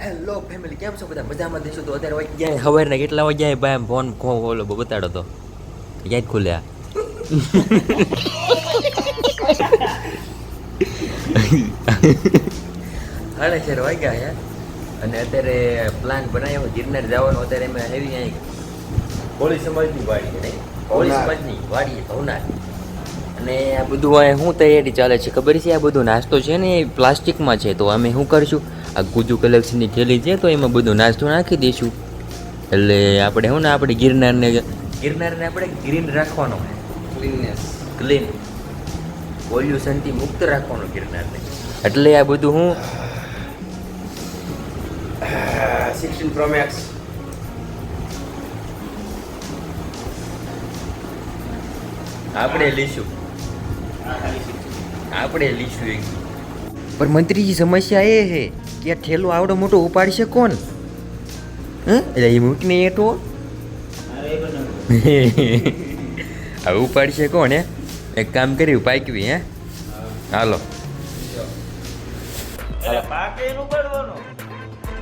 Hello family, કેમ છો બધા? મજામાં દેશો તો અત્યારે વાગ્યા સવારના કેટલા વાગ્યા ભાઈ? આમ ફોન ઓલો બતાડો તો ક્યાં જ ખુલ્યા. 4:30 વાગ્યા છે અને અત્યારે પ્લાન બનાવ્યો ગિરનાર જવાનો. અત્યારે અમે હેવી અહીં કોળી સમાજની વાડી છે, નહીં કોળી સમાજની વાડી ભવનાર. અને આ બધું અહીં શું તૈયારી ચાલે છે ખબર છે? આ બધું નાસ્તો છે ને એ પ્લાસ્ટિકમાં છે, તો અમે શું કરીશું, આ ગુજુ કલેક્શનની થેલી છે તો એમાં બધું નાસ્તો નાખી દઈશું. એટલે આપણે શું ને આપણે ગિરનારને આપણે ગ્રીન રાખવાનો, ક્લીન પોલ્યુશનથી મુક્ત રાખવાનો ગિરનારને. એટલે આ બધું હું 16 Pro Max આપણે લઈશું એક. પણ મંત્રીજી સમસ્યા એ છે કે આ ઠેલો આવડો મોટો ઉપાડશે કોણ? એટલે એ મૂકને એટો હવે ઉપાડશે કોણ? એક કામ કર્યું, પાકવી. હાલો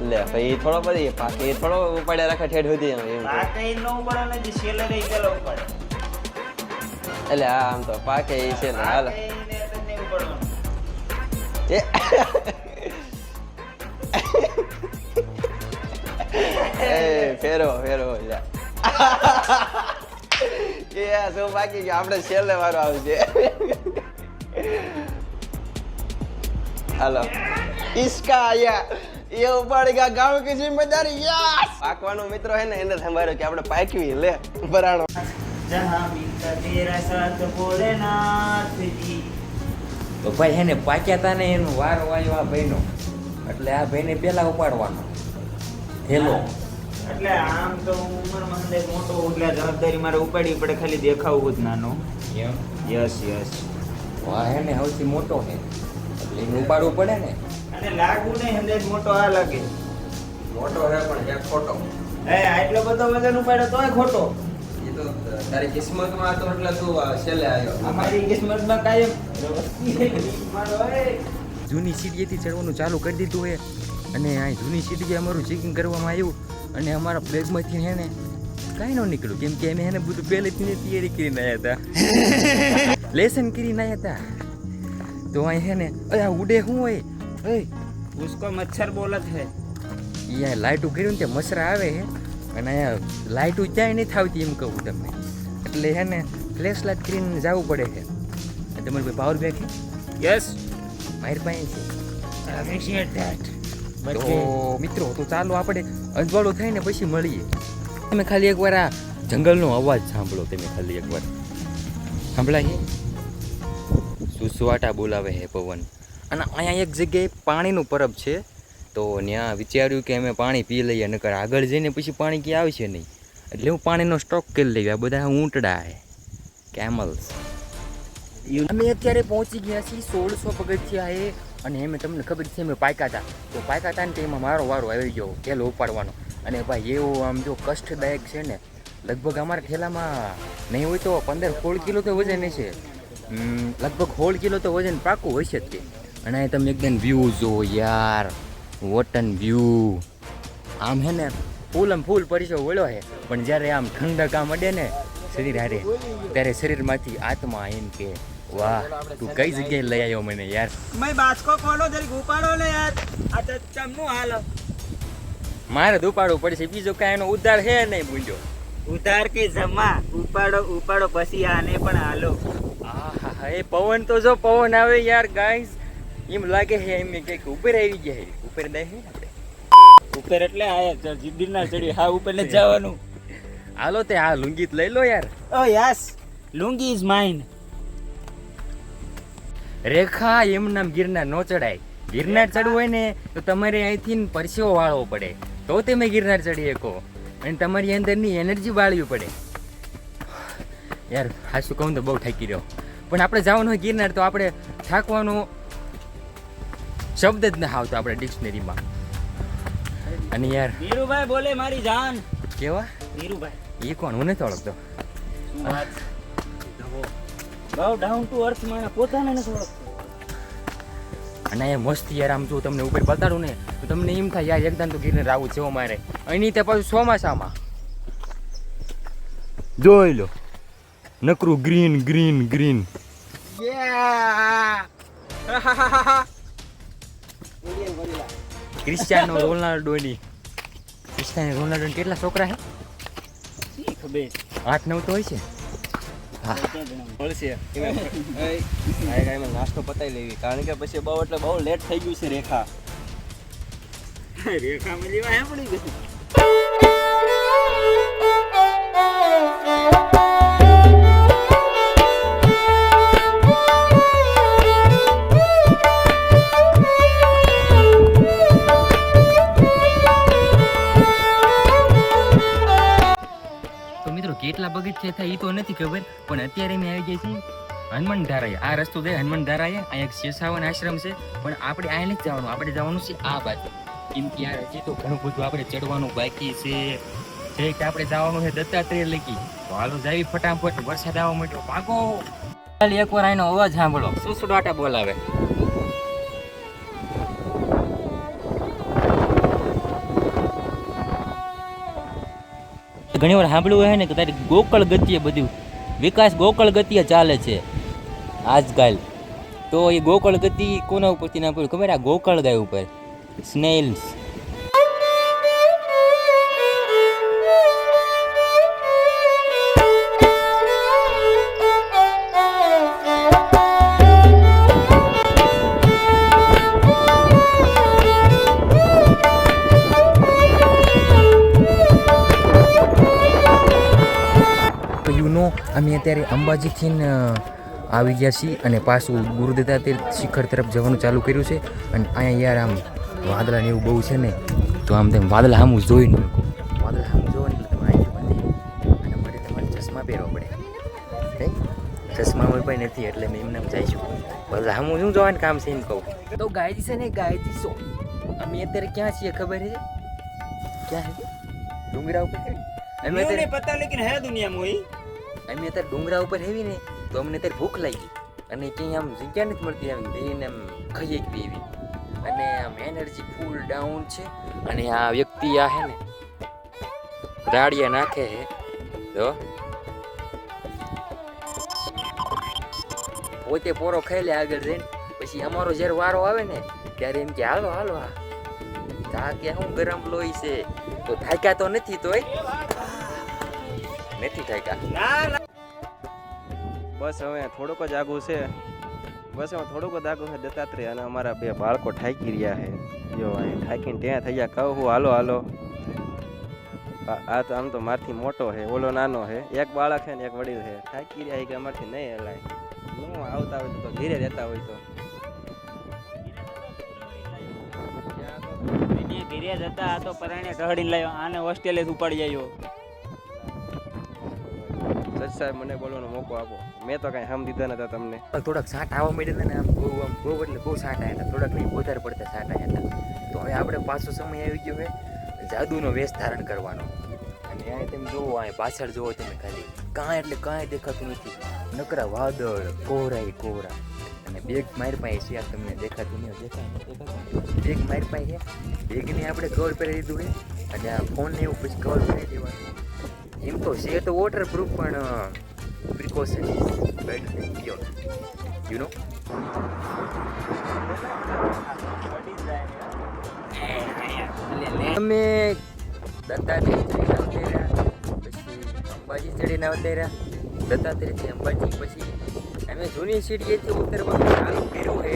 લે ભાઈ થોડો બધી પાકે થોડો ઉપાડ્યા રાખે ઠેઠ સુધી એમ પાકે નો ઉપાડે ને જે સેલરી પેલો ઉપાડે. એટલે આમ તો પાકે ઈ છે ને હાલ પાકે ને તને ઉપાડવાનું. એ ફેરો લે એ આ શું બાકી ગયું? આપણે છેલ્લે વારો આવશે. હાલો इसका आया ये उपाड़ेगा गांव की जिम्मेदारी. यस पाकવાનો મિત્રો હે ને એને સંભાળ્યો કે આપણે પાકવી લે બરાણો. જહાં મિલતા તેરા સાથ ભોલેનાથ જી. તો ભાઈ એને પાક્યા તા ને એનો વારો આવ્યો આ ભાઈનો, એટલે આ ભાઈને પહેલા ઉપાડવાનો થેલો. એટલે આમ તો ઉંમરમાં હંદે મોટો એટલે જવાબદારી મારે ઉપાડવી પડે, ખાલી દેખાવું જ નાનો. યસ વાહ હે ને સૌથી મોટો છે એટલે એને ઉપાડવું પડે ને. અને લાગુ નહીં હંદે મોટો આ લાગે. મોટો હે પણ એક ખોટો. આટલો બધો વજન ઉપાડ્યો તોય ખોટો. એ તો તારી કિસ્મતમાં હતો એટલે તું છેલ્લે આવ્યો. અમારી કિસ્મતમાં કાયમ મારો જૂની સીડીએથી ચડવાનું ચાલુ કરી દીધું હોય અને આ જૂની સીડીએ અમારું ચેકિંગ કરવામાં આવ્યું અને અમારા બેગમાંથી હે ને કાંઈ ન નીકળ્યું, કેમ કે અમે એને બધું પહેલેથી તૈયારી કરીને આવ્યા હતા, લેસન કરીને આવ્યા હતા. તો અહીં હે ને આ ઉડે શું હોય? उसको मच्छर बोलत है. અહીંયા લાઇટું કર્યું ને તે મસરા આવે છે અને અહીંયા લાઇટું ક્યાંય નથી આવતી એમ કહું તમને. એટલે હે ને ફ્લેશ લાઇટ કરીને જવું પડે છે. તમારી પાસે પાવર બેંક છે? यस મારી પાસે છે. appreciate that. તો મિત્રો તો ચાલો આપણે અજવાળું થાય ને પછી મળીએ. તમે ખાલી એકવાર આ જંગલનો અવાજ સાંભળો. તમે ખાલી એકવાર સાંભળાય સુસવાટા બોલાવે છે પવન. અને અહીંયા એક જગ્યાએ પાણીનું પરબ છે, તો ત્યાં વિચાર્યું કે અમે પાણી પી લઈએ, નકર આગળ જઈને પછી પાણી ક્યાં આવશે નહીં. એટલે હું પાણીનો સ્ટોક કરી લઈએ. આ બધા ઊંટડા છે, કેમલ્સ. અમે અત્યારે પહોંચી ગયા છીએ 1600 પગથિયા એ. અને એમ તમને ખબર છે અમે પાક્યા હતા, તો પાક્યા હતા ને તેમાં મારો વારો આવી ગયો ઠેલો ઉપાડવાનો. અને ભાઈ એવું આમ જો કષ્ટદાયક છે ને, લગભગ અમારા ઠેલામાં નહીં હોય તો 15-16 કિલો તો વજન હશે. લગભગ 16 કિલો તો વજન પાકું હશે જ તે. અને અહીં તમે એકદમ વ્યૂ જો યાર, વોટન વ્યૂ. આમ હે ને ફૂલ પરિચય વળ્યો છે, પણ જ્યારે આમ ઠંડક આમ અડે ને શરીર હારે, ત્યારે શરીરમાંથી આત્મા એમ કે વાહ તું કઈ જગ્યાએ લઈ આવ્યો મને યાર. मैं बास्को खोलो जल्दी उपाड़ो ने यार. आ तो चमनु हाल મારે દુપાડવું પડશે, બીજો કાંઈ એનો ઉદ્ધાર છે નહીં. બોલ્યો उतार के जमा उपाड़ो પછી આને પણ હાલો. હા એ પવન તો જો પવન આવે યાર ગાઈસ, એમ લાગે છે એમ કંઈક ઉપર આવી ગયા છે. ઉપર દે છે આપણે ઉપર એટલે આયા ગિરનાર ચડી. હા ઉપર ને જવાનું. હાલો તે આ લુંગી લઈ લો યાર. Oh yes lungi is mine. Rekha એમ નામ ગિરનાર નો ચડાય. ગિરનાર ચડવું હોય ને તો તમારે અહીંથી પરસેવો વાળવો પડે, તો તમે ગિરનાર ચડી શકો. અને તમારી અંદરની એનર્જી વાળવી પડે. યાર હા શું કહું તો બહુ થાકી રહ્યો. પણ આપણે જવાનું હોય ગિરનાર તો આપણે થાકવાનો શબ્દ જ ના આવતો આપણે ડિક્શનરીમાં. અને યાર વીરુભાઈ બોલે મારી જાન. કેવા વીરુભાઈ એ કોણ? હું નથી ઓળખતો. બહુ ડાઉન ટુ અર્થ માં પોતાને નથી ઓળખતો. અને એ મસ્ત યાર આમ જો તમને ઉપર બતાડું ને તો તો તમને એમ થાય યાર એકદમ તો ગિરનાર આવું છે મારે અહીં તે પાછું ચોમાસામાં જોઈ લો નકરું green green green Cristiano રોનાલ્ડોની Cristiano Ronaldo કેટલા છોકરા છે ખબર 8-9 તો હોય છે નાસ્તો પતાવી લેવી કારણ કે પછી બહુ એટલે બહુ લેટ થઈ ગયું છે રેખા રેખામાં જેવા હે પડી ગઈ તો મિત્રો કેટલા બગીચા થાય એ તો નથી ખબર પણ અત્યારે મેં આવી ગયા છીએ હનુમાન ધારાએ આ રસ્તો છે હનુમાન ધારાએ અહીંયા એક શેષાવન આશ્રમ છે પણ આપણે અહીંયા નથી જવાનું આપણે જવાનું છે આ બાજુ કેમ કે યાર હજી તો ઘણું બધું આપણે ચડવાનું બાકી છે છેક આપણે જવાનું છે દત્તાત્રેય લગી તો હાલો જાવી ફટાફટ વરસાદ આવવા માંડ્યો ભાગો ખાલી એકવાર આનો અવાજ સાંભળો સુસડાટા બોલાવે ઘણી વાર સાંભળ્યું હોય ને કે તારી ગોકળ ગતિએ બધું વિકાસ ગોકળ ગતિએ ચાલે છે આજકાલ તો એ ગોકળ ગતિ કોના ઉપરથી ના પડ્યું ખબર આ ગોકળ ગાય ઉપર સ્નેલ્સ અમે અત્યારે અંબાજીથી આવી ગયા છીએ અને પાછું ગુરુદત્તા તીર્થ શિખર તરફ જવાનું ચાલુ કર્યું છે અને અહીંયા યાર આમ વાદળા ને એવું બહુ છે ને તો આમ તેમ વાદળા સામું જોઈ ન વાદળા સામું જોવો ને એટલે તમે આવી બધી અને માટે તમારે ચશ્મા પહેરવા પડે ચશ્મા હોય પણ નથી એટલે મેં એમને જઈશું વાદળા સામું શું જોવાનું કામ છે એમ કહું તો ગાયજી છે ને ગાયજી શો અમે અત્યારે ક્યાં છીએ ખબર છે ક્યાં છે ડુંગરા ઉપર અમે नहीं पता लेकिन है दुनिया में वही અમે અત્યારે ડુંગરા ઉપર હેવી ને તો અમને અત્યારે ભૂખ લાગી અને ક્યાંય આમ જગ્યા નથી મળતી આમ બેને આમ ખાઈએ જ પીવી અને આમ એનર્જી ફૂલ ડાઉન છે અને આ વ્યક્તિ આ હે ને રાડિયા નાખે હે તો પોતે પોરો ખાઈ લે આગળ જઈને પછી અમારો જ્યારે વારો આવે ને ત્યારે એમ કે હાલો હાલો આ કે હું ગરમ લોહી છે તો થાક્યા તો નથી તોય નથી થાક્યા બસ હવે થોડુંક જ આગું છે બસ હવે થોડુંક જ આગું છે દત્તાત્રેય અને અમારા બે બાળકો ઠાકી રહ્યા છે જો અહીં ઠાકીને ત્યાં થઈ ગયા કહું હું હાલો હાલો આ તો આમ તો મારથી મોટો છે ઓલો નાનો છે એક બાળક છે ને એક વડીલ છે ઠાકી રહ્યા છે કે અમારથી નહીં હલાય હું આવતા હોય તો ધીરે રહેતા હોય તો ધીરે જતા આ તો પરાણે ઢહડીને લાવ્યો આને હોસ્ટેલે જ ઉપાડી આવ્યો જજ સાહેબ મને બોલવાનો મોકો આપો મેં તો કાંઈ હમ દીધા નતા તમને થોડાક સાટ આવવા માંડ્યા હતા ને આમ બહુ એટલે બહુ સાટ આવ્યા હતા થોડાક નહીં વધારે પડતા સાટ આવ્યા હતા તો હવે આપણે પાછો સમય આવી ગયો છે જાદુનો વેશ ધારણ કરવાનો અને અહીં તમે જુઓ અહીં પાછળ જુઓ તમે ખાલી કાંઈ એટલે કાંઈ દેખાતું નથી નકરા વાદળ કોહરાય કોહરા અને બેગ મારી પાસે છે આ તમને દેખાતું નહીં દેખાય બેગ મારી પાસે છે બેગને આપણે કવર પહેરી દીધું છે અને આ ફોનને એવું પછી કવર પહેરી દેવાનું એમ તો છે તો વોટર પ્રૂફ પણ પ્રિકોશન યુ નો અમે દત્તાત્રેય પછી અંબાજી ચડીને અવતર્યા દત્તાત્રેયથી અંબાજી પછી અમે જૂની સીડીએથી ઉતરવાનું ચાલુ કર્યું છે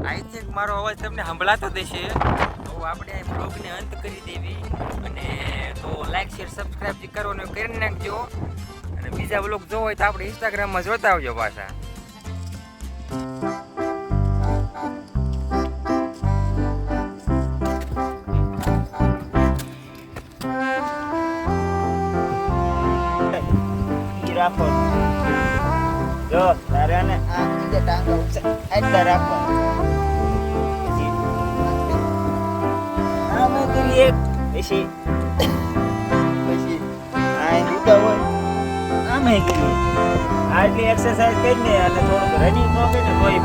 આઈ થિંક મારો અવાજ તમને સંભળાતો દેશે તો આપણે આ બ્લોગને અંત કરી દેવી અને તો લાઈક શેર સબસ્ક્રાઈબ જે કરો ને કરી નાખજો અને બીજા બ્લોગ જોવો હોય તો આપણે ઇન્સ્ટાગ્રામમાં જોતા આવજો પાછા રાખો જો તારે ને આ બીજા ટાંગા ઉપર એટલા રાખો આ મેં કરી એક પછી આ દીધા હોય આ મેં કરી આટલી એક્સરસાઇઝ કરીને અને થોડુંક રનિંગ ન કરે તોય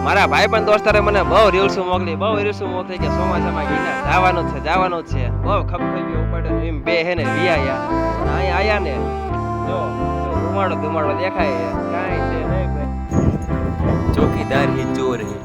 મારા ભાઈ પણ દોસ્તારે મને બહુ રીલ્સો મોકલી કે ચોમાસામાં ગિરનાર જવાનું જ છે બહુ ખપખપીઓ ઉપાડ્યો એમ બે હે ને વિયા અહીં આયા ને જો ધુમાડો દેખાય કાંઈ છે નહીં. ચોકીદાર હી ચોર હે.